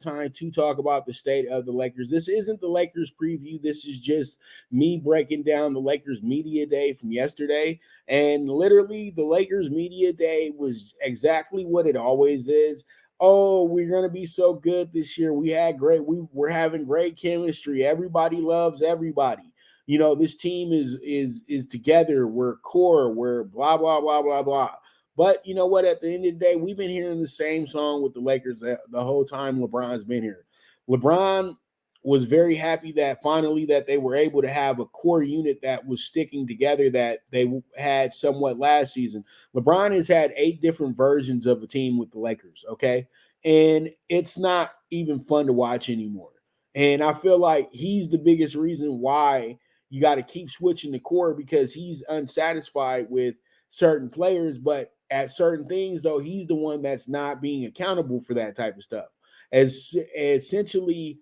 time to talk about the state of the Lakers. This isn't the Lakers preview. This is just me breaking down the Lakers media day from yesterday. And literally, the Lakers media day was exactly what it always is. Oh, we're gonna be so good this year. We're having great chemistry. Everybody loves everybody. This team is together. We're core. We're blah blah blah blah blah. But you know what? At the end of the day, we've been hearing the same song with the Lakers the whole time LeBron's been here. LeBron was very happy that finally that they were able to have a core unit that was sticking together that they had somewhat last season. LeBron has had 8 different versions of a team with the Lakers, okay? And it's not even fun to watch anymore. And I feel like he's the biggest reason why you got to keep switching the core because he's unsatisfied with certain players, but at certain things, though, he's the one that's not being accountable for that type of stuff. As essentially,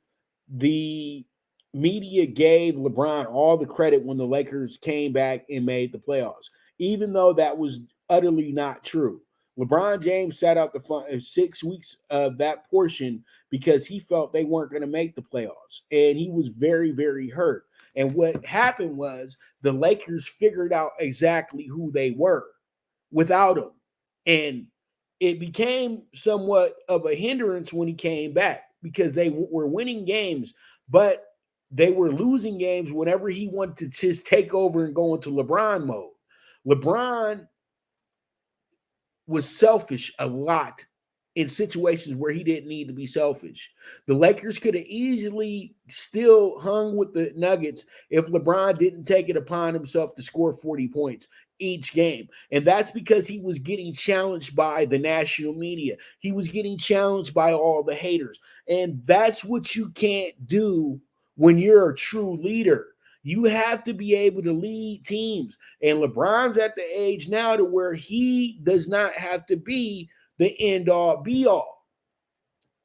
the media gave LeBron all the credit when the Lakers came back and made the playoffs, even though that was utterly not true. LeBron James sat out the 6 weeks of that portion because he felt they weren't going to make the playoffs, and he was very, very hurt. And what happened was the Lakers figured out exactly who they were without him. And it became somewhat of a hindrance when he came back because they were winning games, but they were losing games whenever he wanted to just take over and go into LeBron mode. LeBron was selfish a lot in situations where he didn't need to be selfish. The Lakers could have easily still hung with the Nuggets if LeBron didn't take it upon himself to score 40 points each game. And that's because he was getting challenged by the national media. He was getting challenged by all the haters. And that's what you can't do when you're a true leader. You have to be able to lead teams. And LeBron's at the age now to where he does not have to be the end all be all.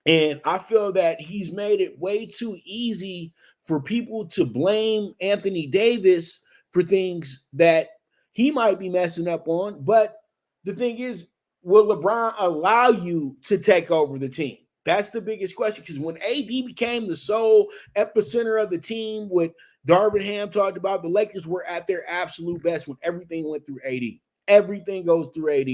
And I feel that he's made it way too easy for people to blame Anthony Davis for things that he might be messing up on. But the thing is, will LeBron allow you to take over the team? That's the biggest question. Because when AD became the sole epicenter of the team, what Darvin Ham talked about, the Lakers were at their absolute best when everything went through AD. Everything goes through AD.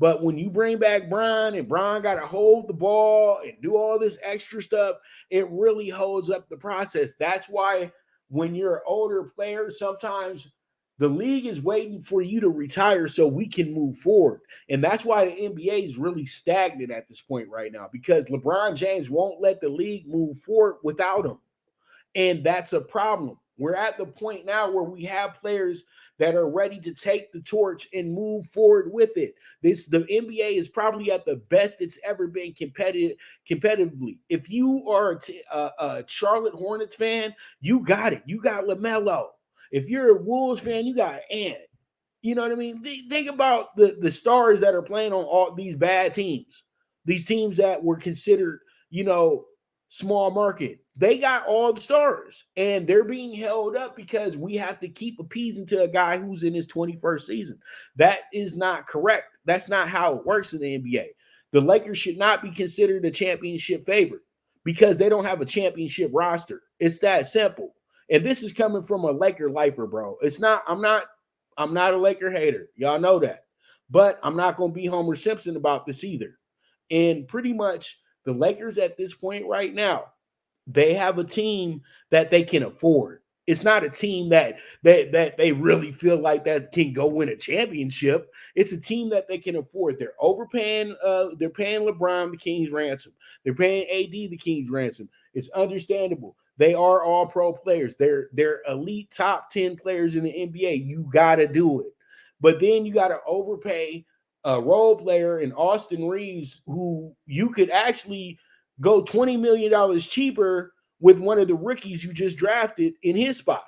But when you bring back Bron and Bron got to hold the ball and do all this extra stuff, it really holds up the process. That's why when you're an older player, sometimes the league is waiting for you to retire so we can move forward. And that's why the NBA is really stagnant at this point right now because LeBron James won't let the league move forward without him. And that's a problem. We're at the point now where we have players that are ready to take the torch and move forward with it. The NBA is probably at the best it's ever been competitively. If you are a Charlotte Hornets fan, you got it. You got LaMelo. If you're a Wolves fan, you got Ant. You know what I mean? Think about the stars that are playing on all these bad teams. These teams that were considered, small market. They got all the stars and they're being held up because we have to keep appeasing to a guy who's in his 21st season. That is not correct. That's not how it works in the NBA. The Lakers should not be considered a championship favorite because they don't have a championship roster. It's that simple. And this is coming from a Laker lifer, bro. I'm not a Laker hater. Y'all know that. But I'm not going to be Homer Simpson about this either. And pretty much the Lakers at this point right now, they have a team that they can afford. It's not a team that they really feel like that can go win a championship. It's a team that they can afford. They're overpaying. They're paying LeBron the king's ransom. They're paying AD the king's ransom. It's understandable. They are all pro players. They're elite top 10 players in the NBA. You got to do it. But then you got to overpay a role player in Austin Reeves, who you could actually go $20 million cheaper with one of the rookies you just drafted in his spot.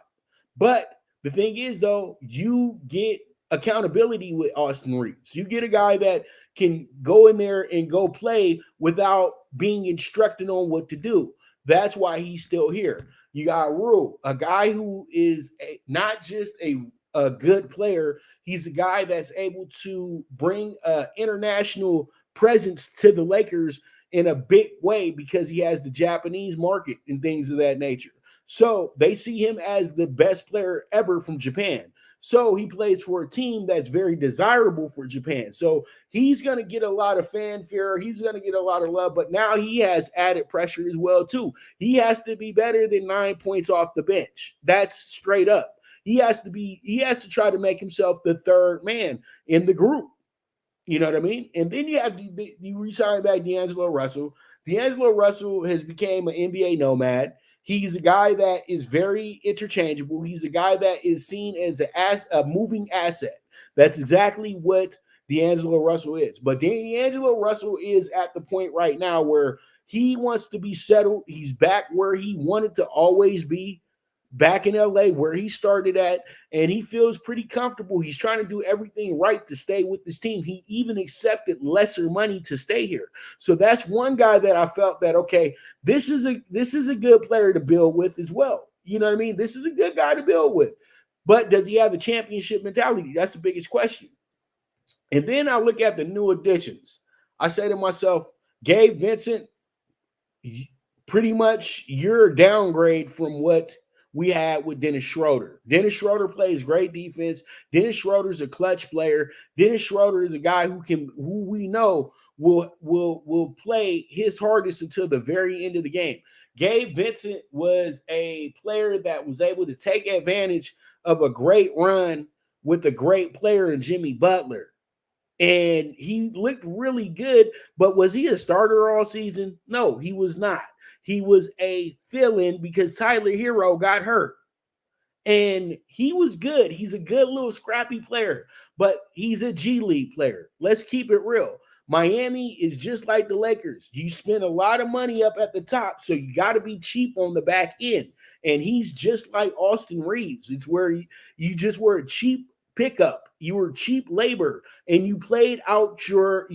But the thing is, though, you get accountability with Austin Reeves. You get a guy that can go in there and go play without being instructed on what to do. That's why he's still here. You got Rule, a guy who is not just a good player. He's a guy that's able to bring international presence to the Lakers in a big way because he has the Japanese market and things of that nature. So they see him as the best player ever from Japan. So he plays for a team that's very desirable for Japan. So he's going to get a lot of fanfare. He's going to get a lot of love. But now he has added pressure as well, too. He has to be better than 9 points off the bench. That's straight up. He has to try to make himself the third man in the group. You know what I mean? And then you resign back D'Angelo Russell. D'Angelo Russell has become an NBA nomad. He's a guy that is very interchangeable. He's a guy that is seen as a moving asset. That's exactly what D'Angelo Russell is. But D'Angelo Russell is at the point right now where he wants to be settled. He's back where he wanted to always be, back in LA where he started at, and he feels pretty comfortable. He's trying to do everything right to stay with this team. He even accepted lesser money to stay here. So that's one guy that I felt that, okay, this is a good player to build with as well. You know what I mean? This is a good guy to build with. But does he have a championship mentality? That's the biggest question. And then I look at the new additions. I say to myself, Gabe Vincent, pretty much your downgrade from what we had with Dennis Schroeder. Dennis Schroeder plays great defense. Dennis Schroeder's a clutch player. Dennis Schroeder is a guy who we know will play his hardest until the very end of the game. Gabe Vincent was a player that was able to take advantage of a great run with a great player in Jimmy Butler. And he looked really good, but was he a starter all season? No, he was not. He was a fill-in because Tyler Hero got hurt. And he was good. He's a good little scrappy player, but he's a G League player. Let's keep it real. Miami is just like the Lakers. You spend a lot of money up at the top, so you got to be cheap on the back end. And he's just like Austin Reeves. It's where you just were a cheap pickup. You were cheap labor, and you played out your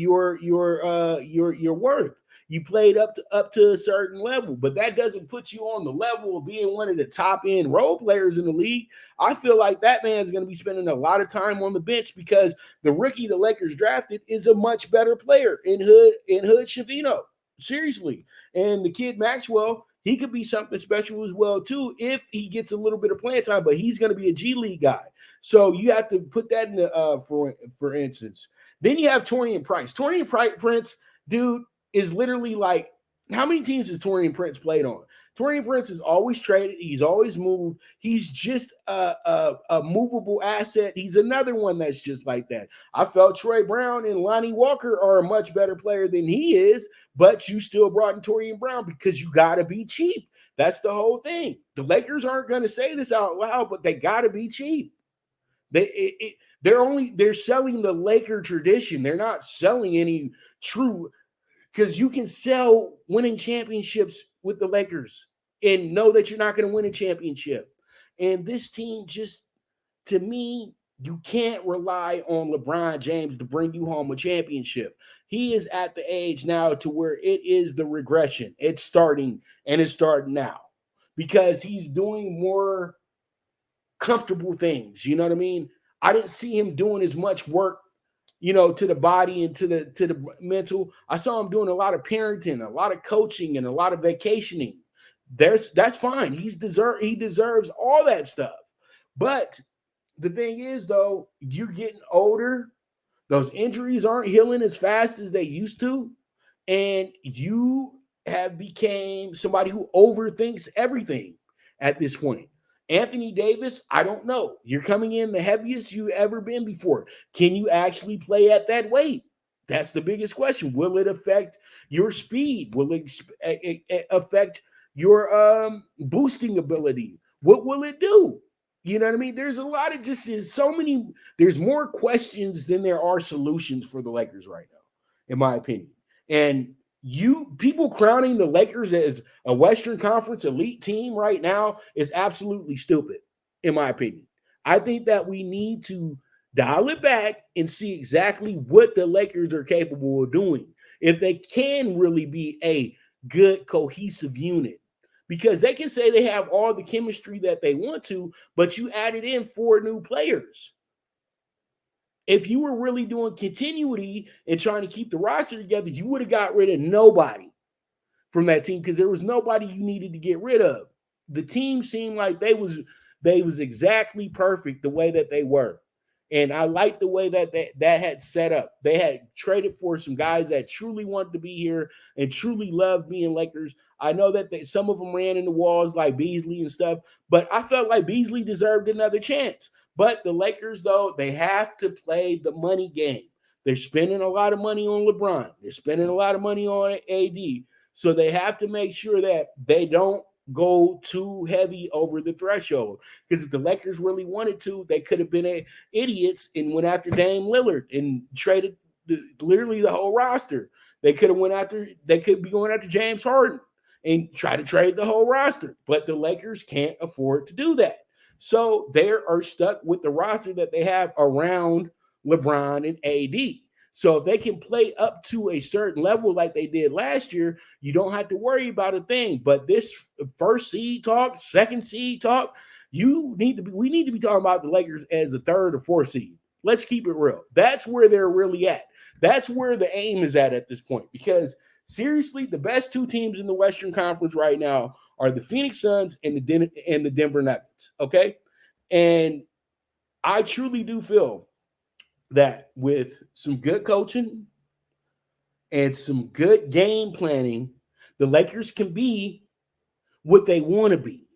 worth. You played up to a certain level, but that doesn't put you on the level of being one of the top end role players in the league. I feel like that man's going to be spending a lot of time on the bench because the rookie the Lakers drafted is a much better player in Hood Shavino. Seriously. And the kid Maxwell, he could be something special as well too if he gets a little bit of playing time, but he's going to be a G League guy. So you have to put that in the for instance. Then you have Taurean Prince. Taurean Prince, dude, is literally like, how many teams has Taurean Prince played on? Taurean Prince is always traded. He's always moved. He's just a movable asset. He's another one that's just like that. I felt Troy Brown and Lonnie Walker are a much better player than he is, but you still brought in Taurean Brown because you got to be cheap. That's the whole thing. The Lakers aren't going to say this out loud, but they got to be cheap. They're selling the Laker tradition. They're not selling any true, because you can sell winning championships with the Lakers and know that you're not going to win a championship. And this team just, to me, you can't rely on LeBron James to bring you home a championship. He is at the age now to where it is the regression. It's starting, and it's starting now because he's doing more comfortable things. You know what I mean? I didn't see him doing as much work, to the body and to the mental. I saw him doing a lot of parenting, a lot of coaching, and a lot of vacationing. That's fine. He deserves all that stuff. But the thing is, though, you're getting older. Those injuries aren't healing as fast as they used to. And you have became somebody who overthinks everything at this point. Anthony Davis, I don't know. You're coming in the heaviest you've ever been before. Can you actually play at that weight? That's the biggest question. Will it affect your speed? Will it affect your boosting ability? What will it do? You know what I mean? There's a lot of there's more questions than there are solutions for the Lakers right now, in my opinion. And people crowning the Lakers as a Western Conference elite team right now is absolutely stupid, in my opinion. I think that we need to dial it back and see exactly what the Lakers are capable of doing if they can really be a good, cohesive unit. Because they can say they have all the chemistry that they want to, but you added in 4 new players. If you were really doing continuity and trying to keep the roster together, you would have got rid of nobody. from that team because there was nobody you needed to get rid of. The team seemed like they was exactly perfect the way that they were. And I like the way that had set up. They had traded for some guys that truly wanted to be here and truly loved being Lakers. I know that some of them ran into walls like Beasley and stuff, but I felt like Beasley deserved another chance. But the Lakers, though, they have to play the money game. They're spending a lot of money on LeBron. They're spending a lot of money on AD. So they have to make sure that they don't go too heavy over the threshold. Because if the Lakers really wanted to, they could have been idiots and went after Dame Lillard and traded literally the whole roster. They could be going after James Harden and try to trade the whole roster. But the Lakers can't afford to do that. So they are stuck with the roster that they have around LeBron and AD. So if they can play up to a certain level like they did last year, you don't have to worry about a thing. But this first seed talk, second seed talk, we need to be talking about the Lakers as a third or fourth seed. Let's keep it real. That's where they're really at. That's where the aim is at this point. Because seriously, the best two teams in the Western Conference right now are the Phoenix Suns and the Denver Nuggets. Okay, and I truly do feel that with some good coaching and some good game planning, the Lakers can be what they want to be.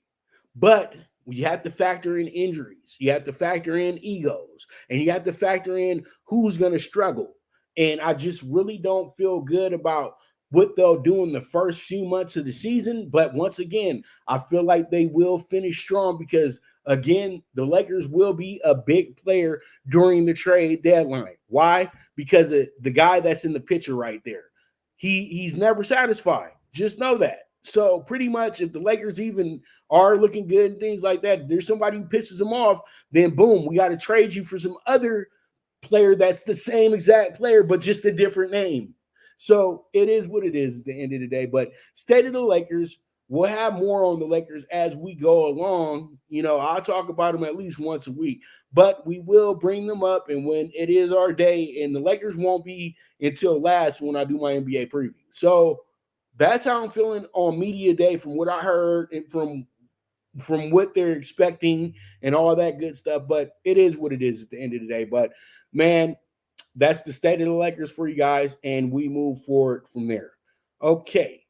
But you have to factor in injuries. You have to factor in egos. And you have to factor in who's going to struggle. And I just really don't feel good about what they'll do in the first few months of the season. But once again, I feel like they will finish strong because, again, the Lakers will be a big player during the trade deadline. Why? Because of the guy that's in the picture right there. He's never satisfied. Just know that. So pretty much if the Lakers even are looking good and things like that, there's somebody who pisses them off, then boom, we got to trade you for some other player that's the same exact player, but just a different name. So it is what it is at the end of the day. But state of the Lakers, we'll have more on the Lakers as we go along. I'll talk about them at least once a week, but we will bring them up. And when it is our day, and the Lakers won't be until last when I do my NBA preview. So that's how I'm feeling on media day from what I heard and from what they're expecting and all that good stuff. But it is what it is at the end of the day. But man, that's the state of the Lakers for you guys, and we move forward from there. Okay.